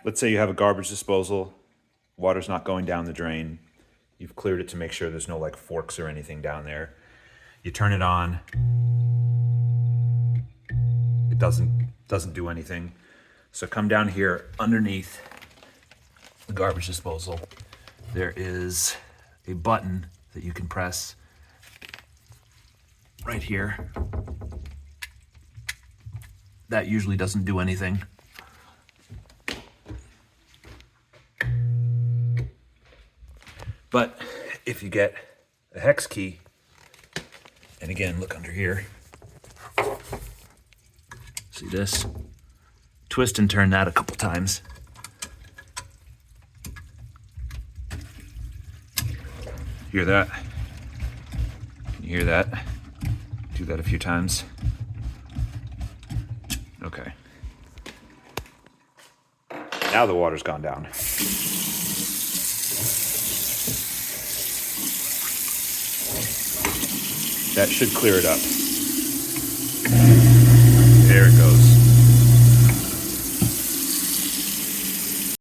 let's say you have a garbage disposal, water's not going down the drain. You've cleared it to make sure there's no like forks or anything down there. You turn it on. It doesn't do anything. So come down here underneath the garbage disposal. There is a button that you can press right here. That usually doesn't do anything. But if you get a hex key, and again, look under here. See this? Twist and turn that a couple times. Hear that? Can you hear that? Do that a few times. Okay. Now the water's gone down. That should clear it up.